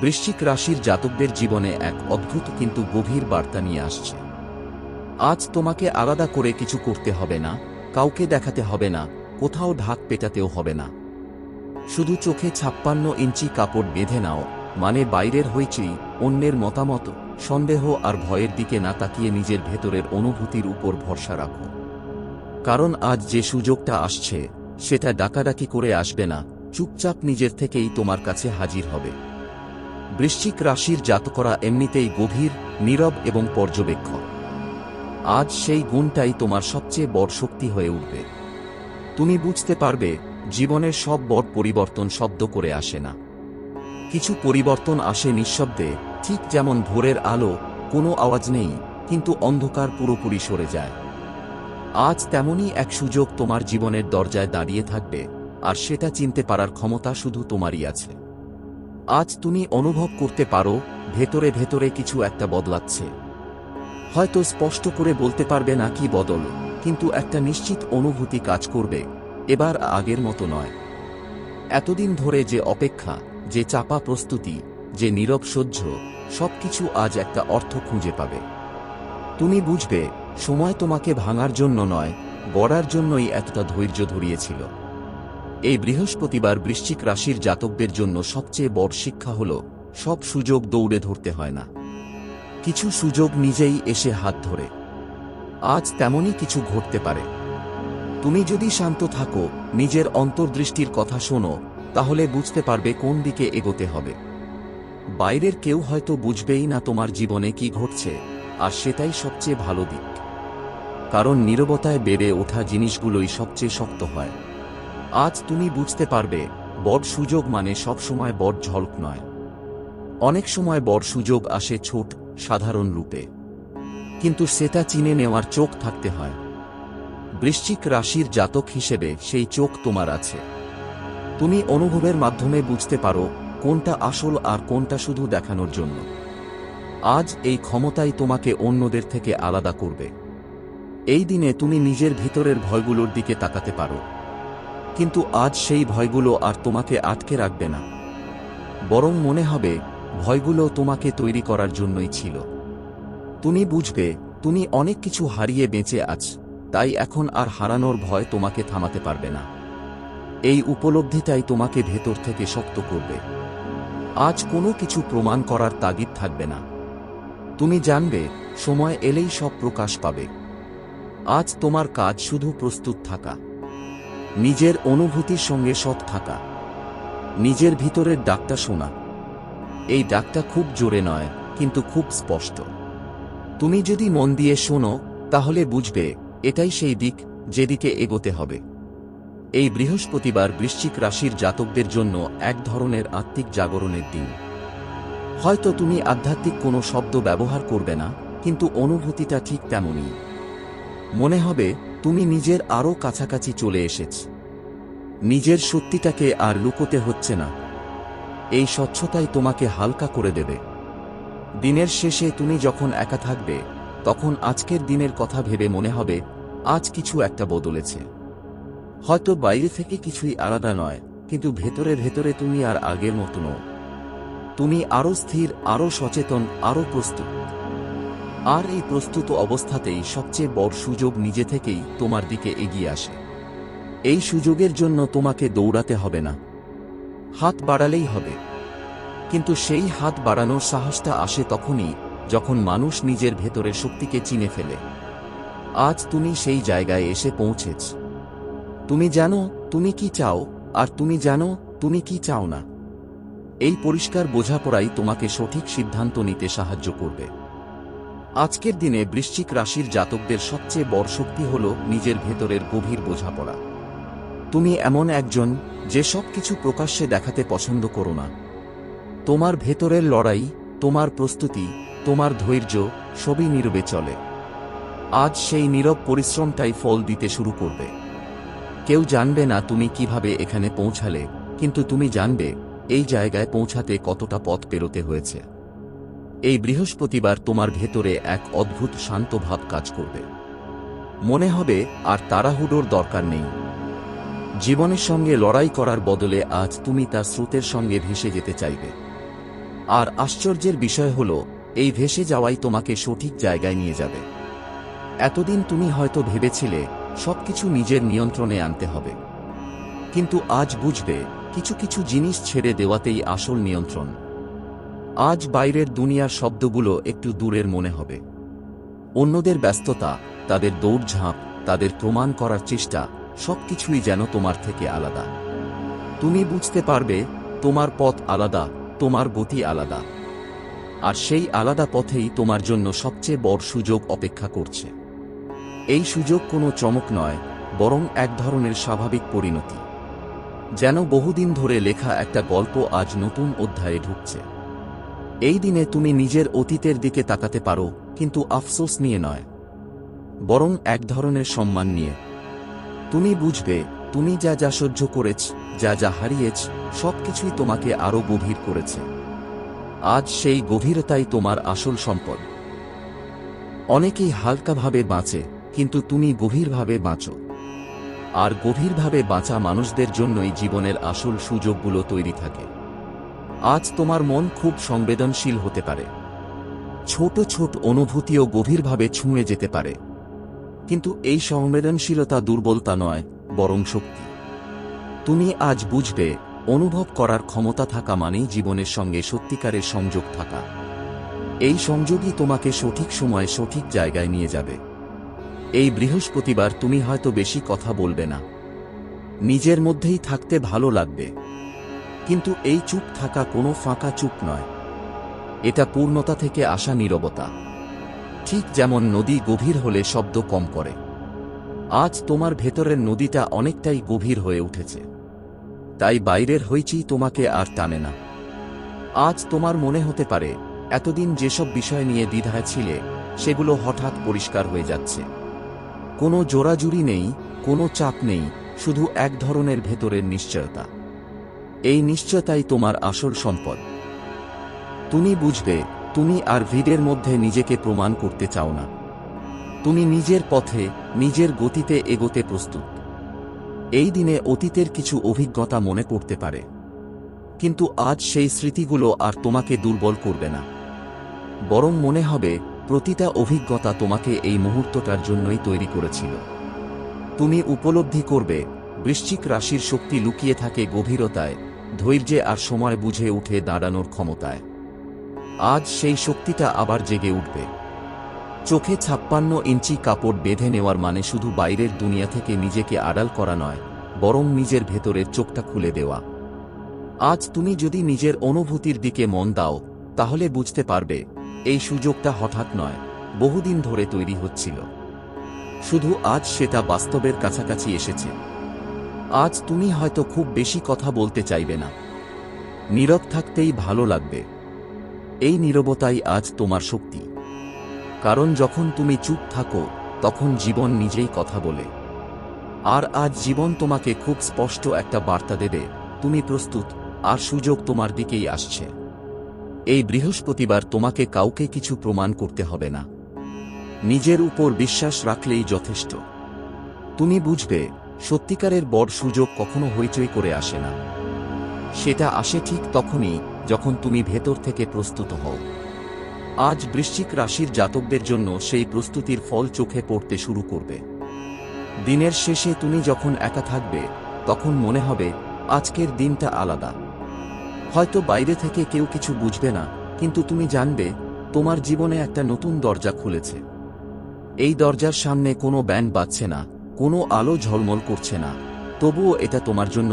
বৃশ্চিক রাশির জাতকদের জীবনে এক অদ্ভুত কিন্তু গভীর বার্তা নিয়ে আসছে। আজ তোমাকে আলাদা করে কিছু করতে হবে না, কাউকে দেখাতে হবে না, কোথাও ঢাক পেটাতেও হবে না। শুধু চোখে 56 ইঞ্চি কাপড় বেঁধে নাও, মানে বাইরের হইচই, অন্যের মতামত, সন্দেহ আর ভয়ের দিকে না তাকিয়ে নিজের ভেতরের অনুভূতির উপর ভরসা রাখো। কারণ আজ যে সুযোগটা আসছে সেটা ডাকাডাকি করে আসবে না, চুপচাপ নিজের থেকেই তোমার কাছে হাজির হবে। বৃশ্চিক রাশির জাতকরা এমনিতেই গভীর, নীরব এবং পর্যবেক্ষক। আজ সেই গুণটাই তোমার সবচেয়ে বড় শক্তি হয়ে উঠবে। তুমি বুঝতে পারবে, জীবনের সব বড় পরিবর্তন শব্দ করে আসে না। কিছু পরিবর্তন আসে নিঃশব্দে, ঠিক যেমন ভোরের আলো, কোনো আওয়াজ নেই, কিন্তু অন্ধকার পুরোপুরি সরে যায়। আজ তেমনই এক সুযোগ তোমার জীবনের দরজায় দাঁড়িয়ে থাকবে, আর সেটা চিনতে পারার ক্ষমতা শুধু তোমারই আছে। আজ তুমি অনুভব করতে পারো, ভেতরে ভেতরে কিছু একটা বদলাচ্ছে। হয়তো স্পষ্ট করে বলতে পারবে না কি বদল, কিন্তু একটা নিশ্চিত অনুভূতি কাজ করবে, এবার আগের মতো নয়। এতদিন ধরে যে অপেক্ষা, যে চাপা প্রস্তুতি, যে নীরব সহ্য, সবকিছু আজ একটা অর্থ খুঁজে পাবে। তুমি বুঝবে, সময় তোমাকে ভাঙার জন্য নয়, গড়ার জন্যই এতটা ধৈর্য ধরিয়েছিল। এই বৃহস্পতিবার বৃশ্চিক রাশির জাতকদের জন্য সবচেয়ে বড় শিক্ষা হল, সব সুযোগ দৌড়ে ধরতে হয় না। কিছু সুযোগ নিজেই এসে হাত ধরে। আজ তেমনই কিছু ঘটতে পারে। তুমি যদি শান্ত থাকো, নিজের অন্তর্দৃষ্টির কথা শোনো, তাহলে বুঝতে পারবে কোন দিকে এগোতে হবে। বাইরের কেউ হয়তো বুঝবেই না তোমার জীবনে কি ঘটছে, আর সেটাই সবচেয়ে ভালো দিক। কারণ নীরবতায় বেড়ে ওঠা জিনিসগুলোই সবচেয়ে শক্ত হয়। আজ তুমি বুঝতে পারবে, বড় সুযোগ মানে সবসময় বড় ঝলক নয়। অনেক সময় বড় সুযোগ আসে ছোট, সাধারণ রূপে। কিন্তু সেটা চিনে নেওয়ার চোখ থাকতে হয়। বৃশ্চিক রাশির জাতক হিসেবে সেই চোখ তোমার আছে। তুমি অনুভবের মাধ্যমে বুঝতে পারো, কোনটা আসল আর কোনটা শুধু দেখানোর জন্য। আজ এই ক্ষমতাই তোমাকে অন্যদের থেকে আলাদা করবে। এই দিনে তুমি নিজের ভিতরের ভয়গুলোর দিকে তাকাতে পারো। কিন্তু আজ সেই ভয়গুলো আর তোমাকে আটকে রাখবে না। বরং মনে হবে, ভয়গুলো তোমাকে তৈরি করার জন্যই ছিল। তুমি বুঝবে, তুমি অনেক কিছু হারিয়ে বেঁচে আছ, তাই এখন আর হারানোর ভয় তোমাকে থামাতে পারবে না। এই উপলব্ধিটাই তোমাকে ভেতর থেকে শক্ত করবে। আজ কোনো কিছু প্রমাণ করার তাগিদ থাকবে না। তুমি জানবে, সময় এলেই সব প্রকাশ পাবে। আজ তোমার কাজ শুধু প্রস্তুত থাকা, নিজের অনুভূতির সঙ্গে সৎ থাকা, নিজের ভিতরের ডাকটা শোনা। এই ডাকটা খুব জোরে নয়, কিন্তু খুব স্পষ্ট। তুমি যদি মন দিয়ে শোনো, তাহলে বুঝবে, এটাই সেই দিক যেদিকে এগোতে হবে। এই বৃহস্পতিবার বৃশ্চিক রাশির জাতকদের জন্য এক ধরনের আত্মিক জাগরণের দিন। হয়তো তুমি আধ্যাত্মিক কোনো শব্দ ব্যবহার করবে না, কিন্তু অনুভূতিটা ঠিক তেমনই। মনে হবে, তুমি নিজের আরও কাছাকাছি চলে এসেছ। নিজের সত্যিটাকে আর লুকোতে হচ্ছে না। এই স্বচ্ছতাই তোমাকে হালকা করে দেবে। দিনের শেষে তুমি যখন একা থাকবে, তখন আজকের দিনের কথা ভেবে মনে হবে, আজ কিছু একটা বদলেছে। হয়তো বাইরে থেকে কিছুই আলাদা নয়, কিন্তু ভেতরে ভেতরে তুমি আর আগের মতো নও। তুমি আরও স্থির, আরও সচেতন, আরও প্রস্তুত। আর এই প্রস্তুত অবস্থাতেই সবচেয়ে বড় সুযোগ নিজে থেকেই তোমার দিকে এগিয়ে আসে। এই সুযোগের জন্য তোমাকে দৌড়াতে হবে না, হাত বাড়ালেই হবে। কিন্তু সেই হাত বাড়ানোর সাহসটা আসে তখনই, যখন মানুষ নিজের ভেতরের শক্তিকে চিনে ফেলে। আজ তুমি সেই জায়গায় এসে পৌঁছেছ। তুমি জানো তুমি কি চাও, আর তুমি জানো তুমি কি চাও না। এই পরিষ্কার বোঝাপড়াই তোমাকে সঠিক সিদ্ধান্ত নিতে সাহায্য করবে। আজকের দিনে বৃশ্চিক রাশির জাতকদের সবচেয়ে বড় শক্তি হল নিজের ভেতরের গভীর বোঝাপড়া। তুমি এমন একজন, যে সব কিছু প্রকাশ্যে দেখাতে পছন্দ করো না। তোমার ভেতরের লড়াই, তোমার প্রস্তুতি, তোমার ধৈর্য, সবই নীরবে চলে। আজ সেই নীরব পরিশ্রমটাই ফল দিতে শুরু করবে। কেউ জানবে না তুমি কিভাবে এখানে পৌঁছালে, কিন্তু তুমি জানবে, এই জায়গায় পৌঁছাতে কতটা পথ পেরোতে হয়েছে। এই বৃহস্পতিবার তোমার ভেতরে এক অদ্ভুত শান্ত ভাব কাজ করবে। মনে হবে, আর তাড়াহুড়োর দরকার নেই। জীবনের সঙ্গে লড়াই করার বদলে আজ তুমি তার স্রোতের সঙ্গে ভেসে যেতে চাইবে। আর আশ্চর্যের বিষয় হলো, এই ভেসে যাওয়াই তোমাকে সঠিক জায়গায় নিয়ে যাবে। এতদিন তুমি হয়তো ভেবেছিলে সবকিছু নিজের নিয়ন্ত্রণে আনতে হবে, কিন্তু আজ বুঝবে কিছু কিছু জিনিস ছেড়ে দেওয়াতেই আসল নিয়ন্ত্রণ। আজ বাইরের দুনিয়ার শব্দগুলো একটু দূরের মনে হবে। অন্যদের ব্যস্ততা, তাদের দৌড়ঝাঁপ, তাদের প্রমাণ করার চেষ্টা, সবকিছুই যেন তোমার থেকে আলাদা। তুমি বুঝতে পারবে তোমার পথ আলাদা, তোমার গতি আলাদা, আর সেই আলাদা পথেই তোমার জন্য সবচেয়ে বড় সুযোগ অপেক্ষা করছে। এই সুযোগ কোনো চমক নয়, বরং এক ধরনের স্বাভাবিক পরিণতি। যেন বহুদিন ধরে লেখা একটা গল্প আজ নতুন অধ্যায়ে ঢুকছে। এই দিনে তুমি নিজের অতীতের দিকে তাকাতে পারো, কিন্তু আফসোস নিয়ে নয়, বরং এক ধরনের সম্মান নিয়ে। তুমি বুঝবে তুমি যা যা সহ্য করেছ, যা যা হারিয়েছ, সবকিছুই তোমাকে আরো গভীর করেছে। আজ সেই গভীরতাই তোমার আসল সম্পদ। অনেকেই হালকাভাবে বাঁচে, কিন্তু তুমি গভীরভাবে বাঁচো। আর গভীরভাবে বাঁচা মানুষদের জন্যই জীবনের আসল সুযোগগুলো তৈরি থাকে। আজ তোমার মন খুব সংবেদনশীল হতে পারে। ছোট ছোট অনুভূতিও গভীরভাবে ছুঁয়ে যেতে পারে। কিন্তু এই সংবেদনশীলতা দুর্বলতা নয়, বরং শক্তি। তুমি আজ বুঝবে অনুভব করার ক্ষমতা থাকা মানেই জীবনের সঙ্গে সত্যিকারের সংযোগ থাকা। এই সংযোগই তোমাকে সঠিক সময়ে সঠিক জায়গায় নিয়ে যাবে। এই বৃহস্পতিবার তুমি হয়তো বেশি কথা বলবে না। নিজের মধ্যেই থাকতে ভালো লাগবে। কিন্তু এই চুপ থাকা কোনো ফাঁকা চুপ নয়, এটা পূর্ণতা থেকে আসা নীরবতা। ঠিক যেমন নদী গভীর হলে শব্দ কম করে, আজ তোমার ভেতরের নদীটা অনেকটাই গভীর হয়ে উঠেছে। তাই বাইরের হইচই তোমাকে আর টানে না। আজ তোমার মনে হতে পারে এতদিন যেসব বিষয় নিয়ে দ্বিধায় ছিলে, সেগুলো হঠাৎ পরিষ্কার হয়ে যাচ্ছে। কোনো জোরাজুরি নেই, কোনো চাপ নেই, শুধু এক ধরনের ভেতরের নিশ্চয়তা। এই নিশ্চয়তাই তোমার আসল সম্পদ। তুমি বুঝবে তুমি আর ভিড়ের মধ্যে নিজেকে প্রমাণ করতে চাও না। তুমি নিজের পথে, নিজের গতিতে এগোতে প্রস্তুত। এই দিনে অতীতের কিছু অভিজ্ঞতা মনে পড়তে পারে, কিন্তু আজ সেই স্মৃতিগুলো আর তোমাকে দুর্বল করবে না। বরং মনে হবে প্রতিটা অভিজ্ঞতা তোমাকে এই মুহূর্তটার জন্যই তৈরি করেছিল। তুমি উপলব্ধি করবে বৃশ্চিক রাশির শক্তি লুকিয়ে থাকে গভীরতায়, ধৈর্যে আর সময় বুঝে উঠে দাঁড়ানোর ক্ষমতায়। আজ সেই শক্তিটা আবার জেগে উঠবে। চোখে 56 ইঞ্চি কাপড় বেঁধে নেওয়ার মানে শুধু বাইরের দুনিয়া থেকে নিজেকে আড়াল করা নয়, বরং নিজের ভেতরের চোখটা খুলে দেওয়া। আজ তুমি যদি নিজের অনুভূতির দিকে মন দাও, তাহলে বুঝতে পারবে এই সুযোগটা হঠাৎ নয়, বহুদিন ধরে তৈরি হচ্ছিল। শুধু আজ সেটা বাস্তবের কাছাকাছি এসেছে। আজ তুমি হয়তো খুব বেশি কথা বলতে চাইবে না, নীরব থাকতেই ভালো লাগবে। এই নীরবতাই আজ তোমার শক্তি। কারণ যখন তুমি চুপ থাকো, তখন জীবন নিজেই কথা বলে। আর আজ জীবন তোমাকে খুব স্পষ্ট একটা বার্তা দেবে, তুমি প্রস্তুত, আর সুযোগ তোমার দিকেই আসছে। এই বৃহস্পতিবার তোমাকে কাউকে কিছু প্রমাণ করতে হবে না। নিজের উপর বিশ্বাস রাখলেই যথেষ্ট। তুমি বুঝবে সত্যিকারের বড় সুযোগ কখনো হইচই করে আসে না। সেটা আসে ঠিক তখনই যখন তুমি ভেতর থেকে প্রস্তুত হও। আজ বৃশ্চিক রাশির জাতকদের জন্য সেই প্রস্তুতির ফল চোখে পড়তে শুরু করবে। দিনের শেষে তুমি যখন একা থাকবে, তখন মনে হবে আজকের দিনটা আলাদা। হয়তো বাইরে থেকে কেউ কিছু বুঝবে না, কিন্তু তুমি জানবে তোমার জীবনে একটা নতুন দরজা খুলেছে। এই দরজার সামনে কোনো ব্যান্ড বাজছে না, কোনো আলো ঝলমল করছে না, তবুও এটা তোমার জন্য